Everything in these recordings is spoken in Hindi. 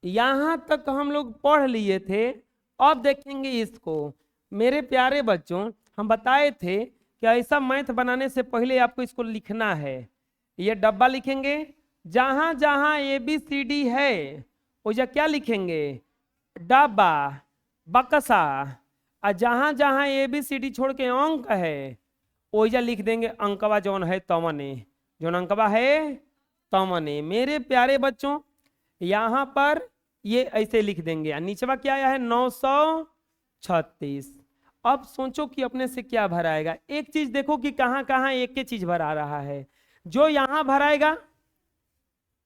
यहां तक हम लोग पढ़ लिए थे। अब देखेंगे इसको। मेरे प्यारे बच्चों, हम बताए थे कि ऐसा मैथ बनाने से पहले आपको इसको लिखना है। ये डब्बा लिखेंगे, जहां जहां ए बी सी डी है वो क्या लिखेंगे? डब्बा, बक्सा। और जहां जहां ए बी सी डी छोड़ के अंक है ओइजा लिख देंगे अंकवा जौन है तमने, जौन अंकवा है तमने। मेरे प्यारे बच्चों, यहां पर ये ऐसे लिख देंगे। नीचवा क्या आया है? 936। अब सोचो कि अपने से क्या भराएगा। एक चीज देखो कि कहां कहां एक के चीज भरा रहा है। जो यहां भराएगा,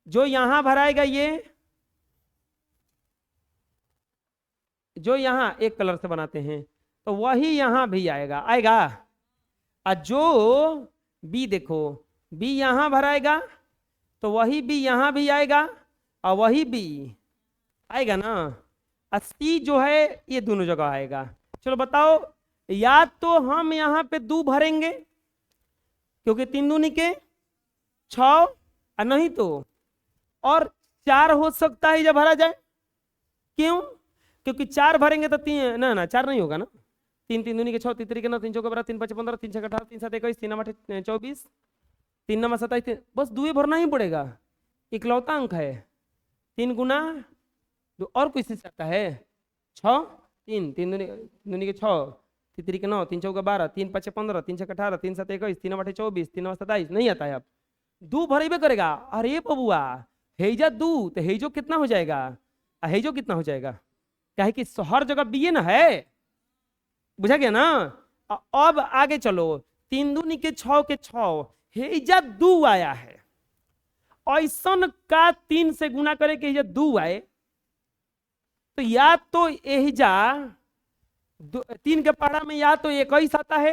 जो यहां भराएगा, ये जो यहां एक कलर से बनाते हैं तो वही यहां भी आएगा, आएगा। और जो बी देखो, बी यहां भराएगा तो वही बी यहां भी आएगा और वही बी आएगा ना। और सी जो है ये दोनों जगह आएगा। चलो बताओ, या तो हम यहां पे 2 भरेंगे क्योंकि 3 दूनी के 6, और नहीं तो और 4 हो सकता है जब भरा जाए। क्यों? क्योंकि 4 भरेंगे तो 3 ना ना 4 नहीं होगा ना। 3 3 दूनी के 6, 3 के 9, 3 चौके 12, 3 5 15, 3 6 18, 3 7 21, 3 8 24, 3 9 27। बस 2 भरना ही पड़ेगा, इकलौता अंक है। 3 गुना 2 और कोई चीज आता है? 6, 3 3 दूनी के 6, 3 के 9, 3 चौके 12, 3 5 15, 3 6 18, 3 7 21, 3 8 24, 3 9 27। नहीं आता है। अब 2 भरेबे करेगा। अरे बबुआ, हेजा 2 तो हेजो कितना हो जाएगा? हेजो कितना हो जाएगा? क्या है कि हर जगह बी ना है। बुझा गया ना? अब आगे चलो। 3 दूनी के 6 के 6, हेजा 2 आया है। ऐसा का 3 से गुना करे कि हेजा 2 आए तो या तो एहिजा 3 के पहाड़ा में या तो 21 आता है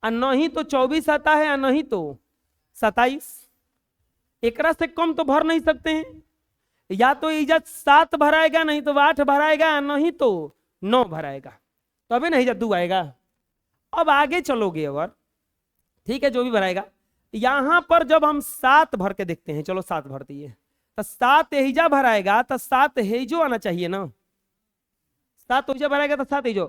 और नहीं तो 24 आता है और नहीं तो 27। एकरा से कम तो भर नहीं सकते हैं। या तो एहिजा 7 भराएगा, नहीं तो 8 भराएगा, नहीं तो 9 भराएगा, तबे नहीं जा 2 आएगा। अब आगे चलोगे अगर, ठीक है, जो भी भराएगा। यहां पर जब हम 7 भर के देखते हैं, चलो 7 भर दिए तो 7 एहिजा भराएगा तो 7 हेजो आना चाहिए ना। 7 ओहिजा भराएगा तो 7 हेजो।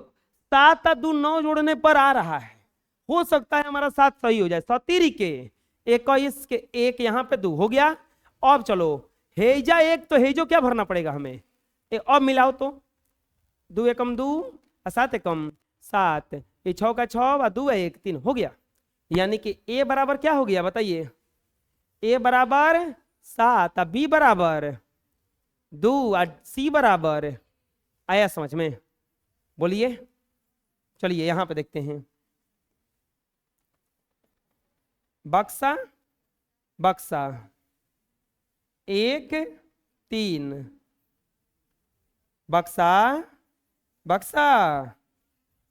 7 और 2 9 जोड़ने पर आ रहा है। हो सकता है हमारा 7 सही हो जाए। 17 के 21 के 1 यहाँ पे 2 हो गया। अब चलो हेजा 1 तो हेजो क्या भरना पड़ेगा हमें? अब मिलाओ तो 2 एकम 2 और 7 एकम 7, ये 6 का 6 और 2 1 3 हो गया। यानी कि ए बराबर क्या हो गया बताइए? ए बराबर 7 और बी बराबर 2 और सी बराबर, आया समझ में? बोलिए। चलिए यहां पे देखते हैं। बक्सा बक्सा 1 3, बक्सा बक्सा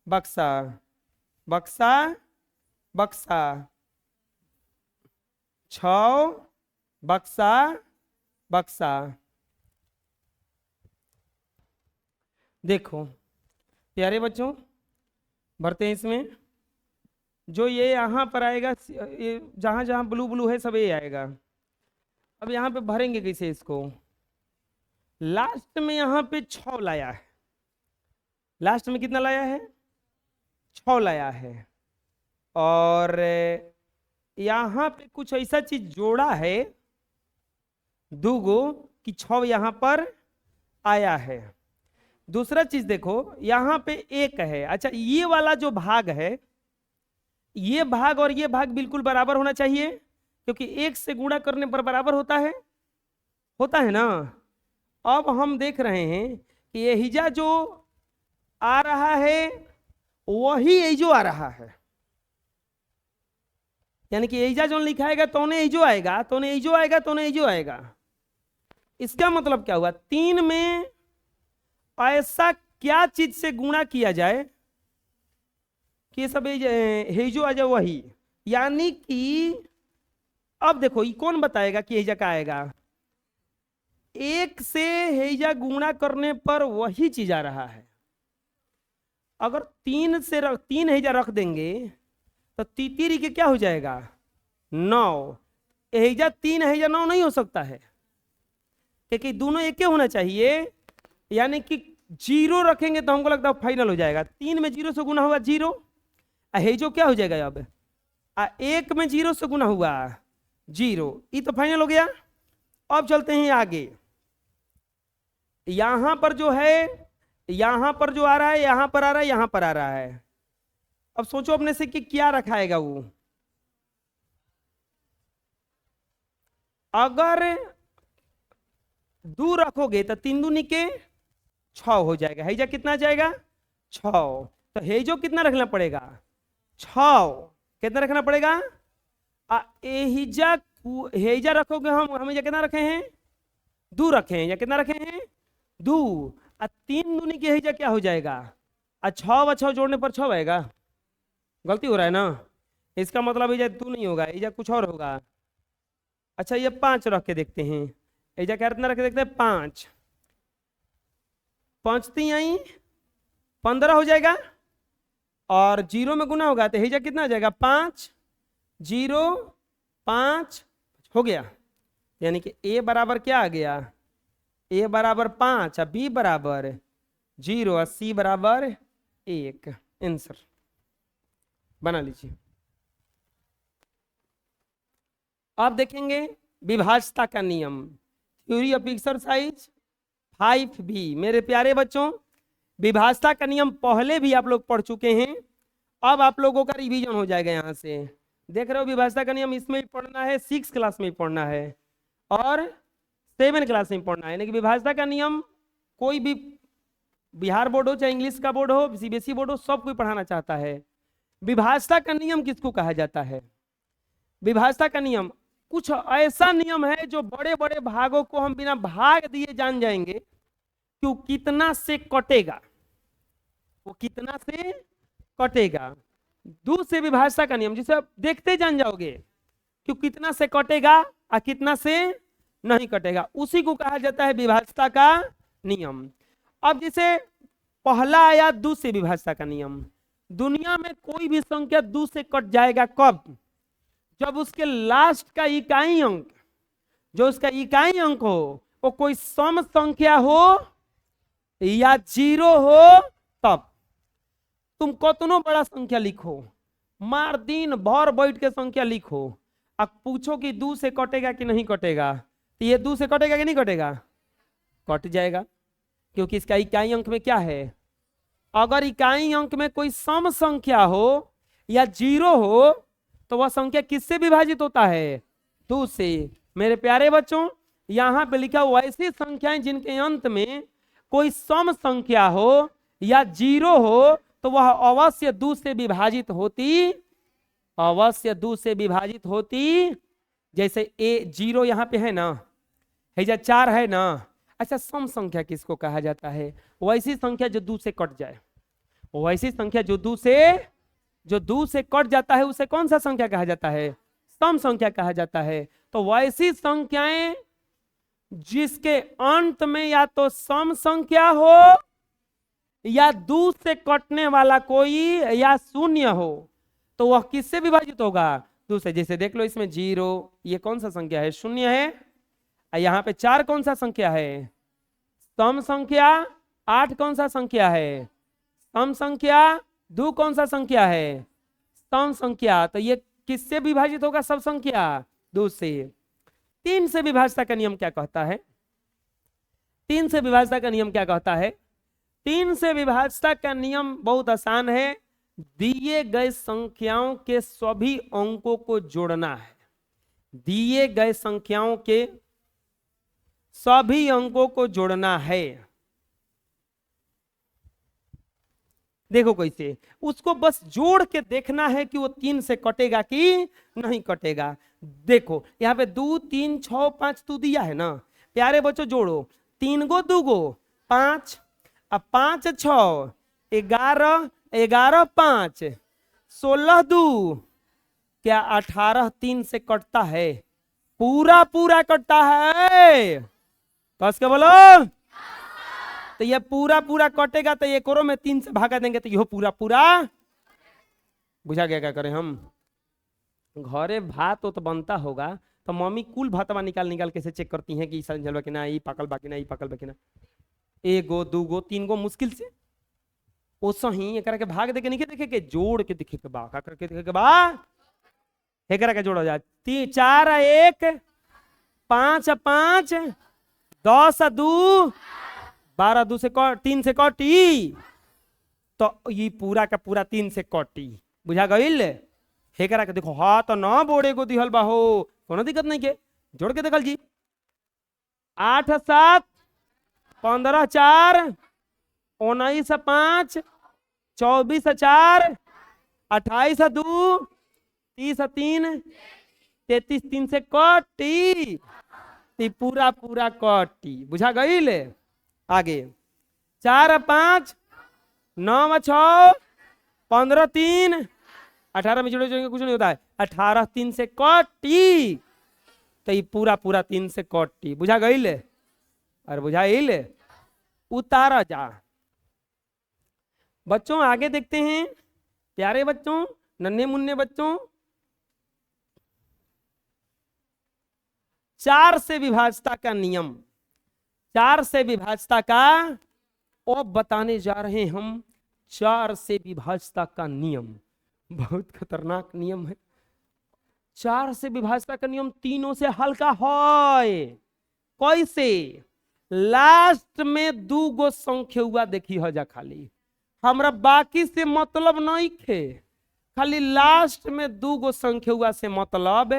बक्सा बक्सा बक्सा 6 बक्सा बक्सा। देखो प्यारे बच्चों, भरते हैं इसमें। जो ये यहाँ पर आएगा, ये जहाँ जहाँ ब्लू ब्लू है सब ये आएगा। अब यहाँ पे भरेंगे कैसे इसको? लास्ट में यहाँ पे 6 लाया है। लास्ट में कितना लाया है? 6 लाया है। और यहाँ पे कुछ ऐसा चीज जोड़ा है 2 गो कि 6 यहाँ पर आया है। दूसरा चीज देखो, यहाँ पे 1 है। अच्छा, ये वाला जो भाग है, ये भाग और ये भाग बिल्कुल बराबर होना चाहिए, क्योंकि 1 से गुणा करने पर बराबर होता है ना। अब हम देख रहे हैं कि ये हिजा जो आ रहा है वही एजो आ रहा है। यानी कि एजा जो लिखाएगा तो ने एजो आएगा, तो ने एजो आएगा, तो ने एजो आएगा। इसका मतलब क्या हुआ? 3 में ऐसा क्या चीज से गुणा किया जाए कि सब हेजो आ जाए वही। यानी कि अब देखो ये कौन बताएगा कि हेजा का आएगा? 1 से हेजा गुणा करने पर वही चीज आ रहा है। अगर 3 से 3 हेजा रख देंगे तो तीतीरी के क्या हो जाएगा? 9। हेजा 3 हेजा 9 नहीं हो सकता है। क्योंकि दोनों एक ही होना चाहिए, यानी कि जीरो रखेंगे तो हमको लगता है फाइनल हो जाएगा। 3 में जीरो से गुना हुआ जीरो, है जो क्या हो जाएगा अब, 1 में जीरो से गुना हुआ जीरो, ये तो फाइनल हो गया। अब चलते हैं आगे, यहां पर जो है, यहां पर जो आ रहा है, यहां पर आ रहा है, यहां पर आ रहा है। अब सोचो अपने से कि क्या रखाएगा वो। अगर 2 रखोगे तो 3 दूनी के 6 हो जाएगा, हैजा कितना जाएगा 6। तो हेजो कितना रखना पड़ेगा 6, कितना रखना पड़ेगा, हेजा रखोगे हम हमें कितना रखे हैं 2 रखे हैं, या कितना रखे हैं 2, 3 दूनी की हेजा क्या हो जाएगा, 6 जोड़ने पर 6 आएगा। गलती हो रहा है ना, इसका मतलब हेजा 2 नहीं होगा, हेजा कुछ और होगा। अच्छा ये 5 रख के देखते हैं, हेजा क्या कितना रख के देखते हैं 5, 5 3 आई 15 हो जाएगा, और 0 में गुना होगा तो हेजा कितना हो जाएगा 5 0 5 हो गया। यानी कि ए बराबर क्या आ गया, ए बराबर 5 और बी बराबर 0 और सी बराबर 1। आंसर बना लीजिए। अब देखेंगे विभाज्यता का नियम, थ्योरी ऑफ एक्सरसाइज 5B। मेरे प्यारे बच्चों, विभाज्यता का नियम पहले भी आप लोग पढ़ चुके हैं, अब आप लोगों का रिवीजन हो जाएगा। यहाँ से देख रहे हो विभाज्यता का नियम इसमें भी पढ़ना है, 6 क्लास में भी पढ़ना है और 7 क्लास में पढ़ना है। यानी कि विभाज्यता का नियम कोई भी बिहार बोर्ड हो चाहे इंग्लिश का बोर्ड हो सीबीएसई बोर्ड हो, सब कोई पढ़ाना चाहता है। विभाज्यता का नियम किसको कहा जाता है, विभाज्यता का नियम कुछ ऐसा नियम है जो बड़े बड़े भागों को हम बिना भाग दिए जान जाएंगे कि वो कितना से कटेगा, वो कितना से कटेगा। 2 से विभाज्यता का नियम जिसे आप देखते जान जाओगे कि कितना से कटेगा और कितना से नहीं कटेगा, उसी को कहा जाता है विभाज्यता का नियम। अब जैसे पहला आया 2 से विभाज्यता का नियम, दुनिया में कोई भी संख्या 2 से कट जाएगा कब, जब उसके लास्ट का इकाई अंक, जो उसका इकाई अंक हो वो कोई सम संख्या हो या 0 हो, तब। तुम कितनो बड़ा संख्या लिखो, मार दिन भर बैठ के संख्या लिखो, अब पूछो कि 2 से कटेगा कि नहीं कटेगा, तो ये 2 से कटेगा कि नहीं कटेगा, कट जाएगा, क्योंकि इसका इकाई अंक में क्या है, अगर इकाई अंक में कोई सम संख्या हो या 0 हो तो वह संख्या किससे विभाजित होता है, 2 से। मेरे प्यारे बच्चों, यहां पे लिखा हुआ ऐसी संख्याएं जिनके अंत में कोई सम संख्या हो या 0 हो तो वह अवश्य 2 से विभाजित होती, अवश्य 2 से विभाजित होती। जैसे ए 0 यहाँ पे है ना, है 4 है ना। अच्छा सम संख्या किसको कहा जाता है, वैसी संख्या जो 2 से कट जाए, वैसी संख्या जो 2 से कट जाता है उसे कौन सा संख्या कहा जाता है, सम संख्या कहा जाता है। तो वैसी संख्याएं जिसके अंत में या तो सम संख्या हो या 2 से कटने वाला कोई या 0 हो, तो वह किससे विभाजित होगा, 2 से। जैसे देख लो इसमें 0 ये कौन सा संख्या है, 0 है, यहाँ पे 4 कौन सा संख्या है, सम संख्या। 8 कौन सा संख्या है, सम संख्या। 2 कौन सा संख्या है, सम संख्या। तो ये किससे विभाजित होगा, सब संख्या 2 से। 3 से विभाज्यता का नियम क्या कहता है, 3 से विभाज्यता का नियम क्या कहता है, 3 से विभाज्यता का नियम बहुत आसान है, दिए गए संख्याओं के सभी अंकों को जोड़ना है, दिए गए संख्याओं के सभी अंकों को जोड़ना है। देखो कैसे, उसको बस जोड़ के देखना है कि वो 3 से कटेगा कि नहीं कटेगा। देखो यहाँ पे 2 3 6 5 तू दिया है ना, प्यारे बच्चों जोड़ो, 3 गो 2 गो 5, अब 5 6 11 11 5 16 2 क्या 18 3 से कटता है, पूरा पूरा कटता है, कस के बोलो। तो ये पूरा पूरा कटेगा तो ये करो में 3 से भागा देंगे तो यह पूरा पूरा बुझा गया। क्या करें हम, घरे भात तो बनता होगा तो मम्मी कुल भातवा निकाल निकाल कैसे चेक करती हैं कि ई संजलवा कि ना, ई पकल बाकी ना, ई पकल बाकी ना, एगो दूगो तीन गो मुश्किल से ओसा ही एकरा के भाग दे के नहीं देखे के, जोड़ के देखे के बा, का करके देखे के बा, एकरा के जोड़ा जा, 4 1 5 5 10 2 12 2 से 3 से कटी, तो ये पूरा का पूरा 3 से कटी, बुझा गईल। हेकरा के देखो हाँ तो ना बोड़े को दिहल बा हो, कोनो दिक्कत नहीं के, जोड़ के देखल जी, 8 7 15 4 19 5 24 4 28 2 30 3 33 3 से कटी, पूरा पूरा कटी, बुझा गईल। आगे 4 5 9 6 15 3 18 में जोड़े कुछ नहीं होता है, 18 3 से कटी, तो ये पूरा पूरा 3 से कटी, बुझा गईल। और बुझाइल, उतारा जा। बच्चों आगे देखते हैं, प्यारे बच्चों, नन्हे मुन्ने बच्चों, 4 से विभाजता का नियम, 4 से विभाजता का अब बताने जा रहे हैं हम। 4 से विभाजता का नियम बहुत खतरनाक नियम है। 4 से विभाजता का नियम तीनों से हल्का है। कैसे? लास्ट में 2 गो संख्या हुआ देखी हो जा, खाली हमरा बाकी से मतलब नहीं खे, खाली लास्ट में 2 गो संख्या हुआ से मतलब।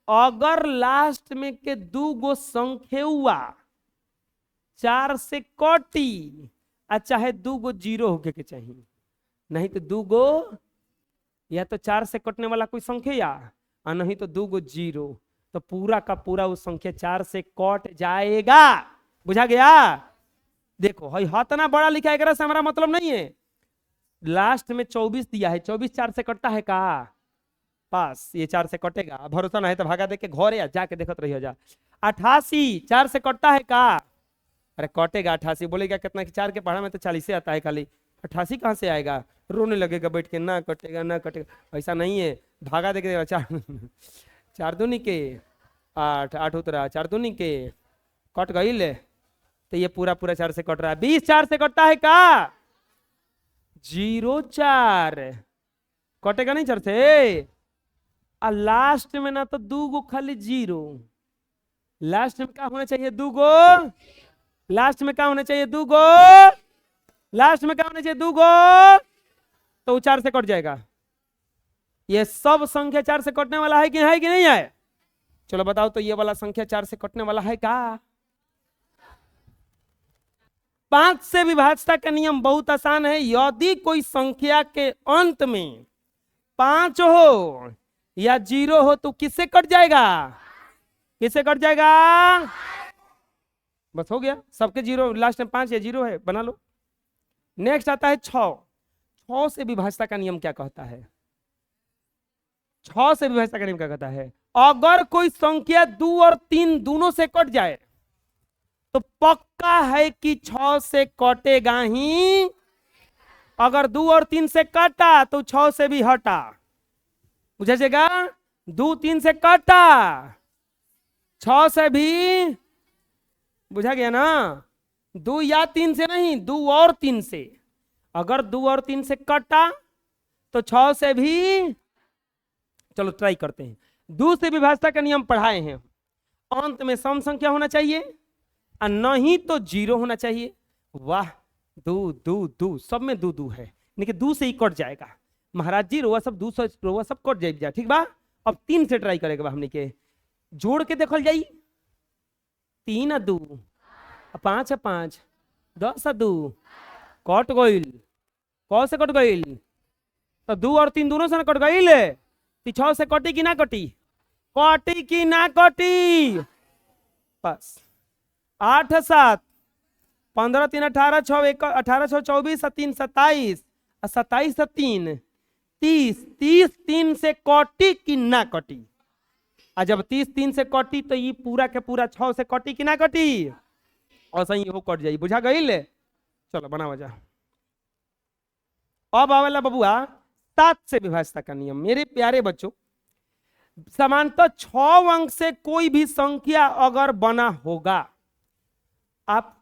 अगर लास्ट में के 2 गो संख्या हुआ 4 से कटी, चाहे 2 गो 0 होके के चाहिए, नहीं तो 2 गो या तो 4 से कटने वाला कोई संख्या और नहीं तो 2 गो 0, तो पूरा का पूरा वो संख्या 4 से कट जाएगा। बुझा गया? देखो हई इतना बड़ा लिखा है, एकरा से हमारा मतलब नहीं है। लास्ट में 24 दिया है, 24 4 से कटता है का? पास, ये 4 से कटेगा। भरोसा नहीं तो भागा दे के घर या जाके देखत रही हो जा। 88 4 से कटता है का? अरे कटेगा 88। बोलेगा कितना कि 4 के पढ़ा में तो 40 से आता है, खाली 88 कहाँ से आएगा? रोने लगेगा बैठ के, ना कटेगा ना कटेगा। ऐसा नहीं है, भागा दे के 4 दूनी के 8 8 उतरा, 4 दूनी के कट गई ले, तो ये पूरा पूरा 4 से कट रहा है। 20 4 से कटता है का? 0 4 कटेगा नहीं 4 से। और लास्ट में ना तो 2 गो खाली 0, लास्ट में क्या होना चाहिए? 2 गो, लास्ट में क्या होना चाहिए? 2 गो, लास्ट में क्या होना चाहिए? 2 गो, तो 4 से कट जाएगा। ये सब संख्या 4 से कटने वाला है कि नहीं है? चलो बताओ तो ये वाला संख्या 4 से कटने वाला है का? 5 से विभाजता का नियम बहुत आसान है। यदि कोई संख्या के अंत में 5 हो या 0 हो तो किससे कट जाएगा? किससे कट जाएगा? बस हो गया, सबके 0, लास्ट में 5 या 0 है, बना लो। नेक्स्ट आता है 6। 6 से विभाजता का नियम क्या कहता है? 6 से विभाजता का नियम क्या कहता है? अगर कोई संख्या 2 और 3 दोनों से कट जाए तो पक्का है कि 6 से कटेगा ही। अगर 2 और 3 से कटा तो 6 से भी हटा। बुझेगा? 2 3 से कटा, 6 से भी, बुझा गया ना? 2 या 3 से नहीं, 2 और 3 से। अगर 2 और 3 से कटा तो 6 से भी। चलो ट्राई करते हैं। 2 से विभाजता का नियम पढ़ाए हैं। अंत में सम संख्या होना चाहिए और नहीं तो 0 होना चाहिए। वाह, 2 2 2 सब में 2 2 है, लेकिन 2 से ही कट जाएगा। महाराज जी रोआ सब 2 से रोआ सब कट जाए, ठीक बा। अब 3 से ट्राई करेगा हमने के, जोड़ के देखल जाई। 3 2 5 5 10 2 कट गईल। कौन से कट गईल? तो 2 और 3 दोनों से ना कट गईल। 6 से कटी कि ना कटी? कटी कि ना कटी? बस 8 7 15 3 18 6 1 18 6 24 3 27 और 27 3 30 30 3 से कटी कि ना कटी? और जब 30 3 से कटी तो ये पूरा के पूरा 6 से कटी कि ना कटी? और सही हो कट जाई। बुझा गई? चलो बना वजह। अब आवेला बबुआ 7 से विभाजता का नियम। मेरे प्यारे बच्चों, समांतर 6 अंक से कोई भी संख्या अगर बना होगा, आप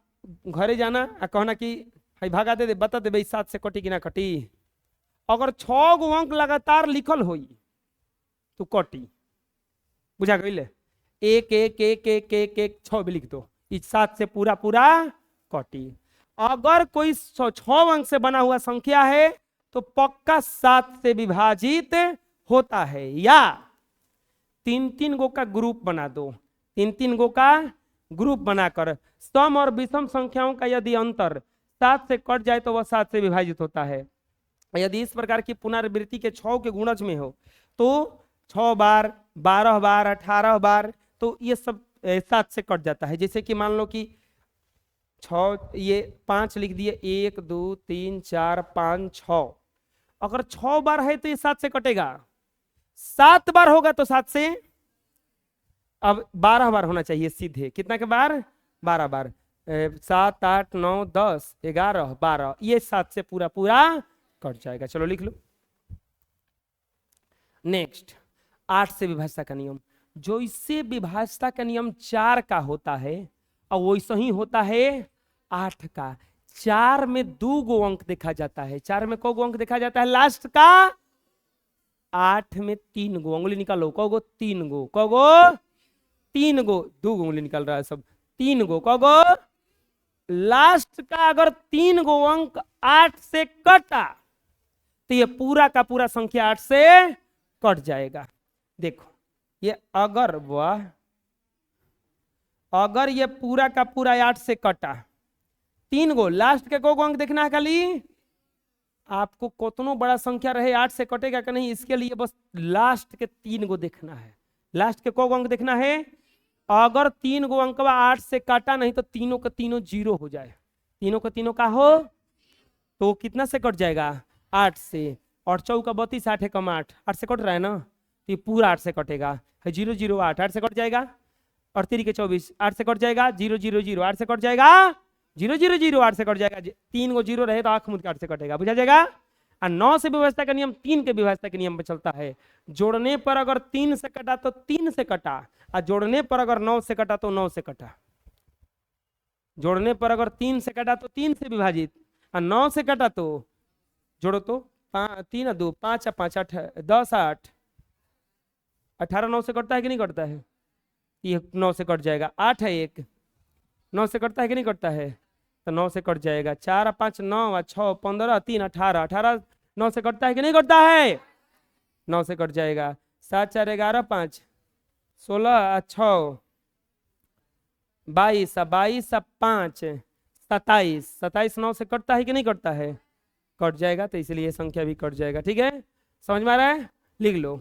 घरे जाना आ कहना कि भाई भागा दे बता दे भाई 7 से कटी कि ना कटी। अगर 6 गो अंक लगातार लिखल होई तो कटी, बुझा गई? एक एक एक एक एक एक 6 भी लिख दो, इस 7 से पूरा पूरा कटी। अगर कोई 6 अंक से बना हुआ संख्या है तो पक्का 7 से विभाजित होता है। या 3-3 गो का ग्रुप बना दो, 3-3 गो का ग्रुप बनाकर सम और विषम संख्याओं का यदि अंतर 7 से कट जाए तो वह 7 से विभाजित होता है। यदि इस प्रकार की पुनरावृत्ति के 6 के गुणज में हो तो 6 बार, 12 बार, 18 बार, तो ये सब 7 से कट जाता है। जैसे कि मान लो कि 6, ये 5 लिख दिए, 1 2 3 4 5 6, अगर 6 बार है तो ये 7 से कटेगा, 7 बार होगा तो 7 से, अब 12 बार होना चाहिए सीधे, कितना के बार? 12 बार, 7 8 9 10 11 12, ये 7 से पूरा पूरा कट जाएगा। चलो लिख लो। नेक्स्ट 8 से विभाज्यता का नियम। जो इससे विभाज्यता का नियम 4 का होता है और वैसे ही होता है 8 का। 4 में 2 गो अंक देखा जाता है। 4 में को गो अंक देखा जाता है? लास्ट का। 8 में 3 गो, उंगली निकालो, को गो? 3 गो, को गो? 3 गो, 2 गो उंगली निकल रहा है सब, 3 गो, को गो? लास्ट का अगर 3 गो अंक 8 से कटा तो ये पूरा का पूरा संख्या 8 से कट जाएगा। देखो ये अगर ये पूरा का पूरा 8 से कटा, 3 गो, लास्ट के को अंक देखना है खाली। आपको कितनो बड़ा संख्या रहे 8 से कटेगा कि नहीं, इसके लिए बस लास्ट के 3 गो देखना है। लास्ट के को अंक देखना है। अगर 3 गो अंक 8 से काटा नहीं तो तीनों का तीनों 0 हो जाए, तीनों का तीनों का हो तो कितना से कट जाएगा? 8 से। और 4 का 32, 8 है कम 8, 8 से कट रहा है ना, तो ये पूरा 8 से कटेगा। 0 0 8, 8 से कट जाएगा। और 3 के 24, 8 से कट जाएगा। 0 0 0, 8 से कट जाएगा। 0 0 0, 8 से कट जाएगा। 3 गो 0 रहे तो आंख मुद के 8 से कटेगा, बुझा जाएगा। और 9 से विभाज्यता का नियम 3 के विभाज्यता के नियम पे चलता है। जोड़ने पर अगर 3 से कटा तो 3 से कटा, और जोड़ने पर अगर 9 से कटा तो 9 से कटा। जोड़ने पर अगर 3 से कटा तो 3 से विभाजित, और 9 से कटा तो जोड़ो तो 3 2 5 5 8 10 8 18, 9 से कटता है कि नहीं कटता है? ये 9 से कट जाएगा। 8 है 1, 9 से कटता है कि नहीं कटता है? तो 9 से कट जाएगा। 4 5 9 6 15 3 18, 18 9 से कटता है कि नहीं कटता है? 9 से कट जाएगा। 7 4 11 5 16 6 22 22 5 27, 27 9 से कटता है कि नहीं कटता है? कट जाएगा, तो इसलिए ये संख्या भी कट जाएगा। ठीक है, समझ में आ रहा है? लिख लो।